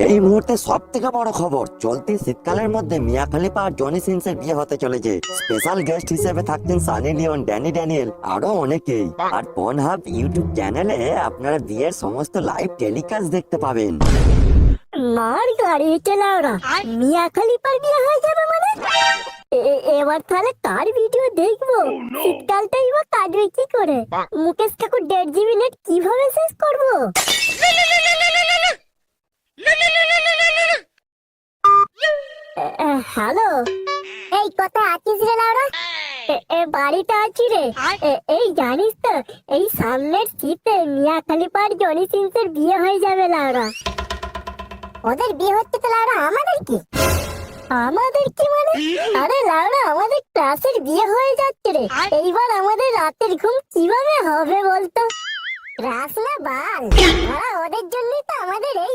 এই মুহূর্তে সব থেকে বড় খবর, চলতি শীতকালের মধ্যে মিয়া খলিফা আর জনি সিনসের বিয়ে হতে চলেছে। স্পেশাল গেস্ট হিসেবে থাকছেন সানি লিওন, ড্যানি ড্যানিয়েল, আরো অনেকেই। আর পর্নহাব ইউটিউব চ্যানেলে আপনারা বিয়ের সমস্ত লাইভ টেলিকাস্ট দেখতে পাবেন। মার গাড়ি চালাওরা, মিয়া খলিফার বিয়ে হয়ে যাবে মানে? এবার তাহলে কার ভিডিও দেখবো? শীতকালটাই বা কাটবে কি করে? মুকেশ কাকুর 1.5 GB নেট কিভাবে শেষ করবো? হ্যালো, এই কোথায় আছিস রে লাউরা? বাড়িতে আছি রে। এই জানিস তো, এই সামনের শীতে মিয়া খলিফার জনি সিনসের বিয়ে হয়ে যাবে লাউরা। ওদের বিয়ে হচ্ছে তো লাউরা, আমাদের কি? আমাদের কি মানে? আরে লাউরা, আমাদের ক্লাসের বিয়ে হয়ে যাচ্ছে রে। এইবার আমাদের রাতের ঘুম কিভাবে হবে বলতো? ক্লাস না বাল, ওদের জন্যই তো আমাদের এই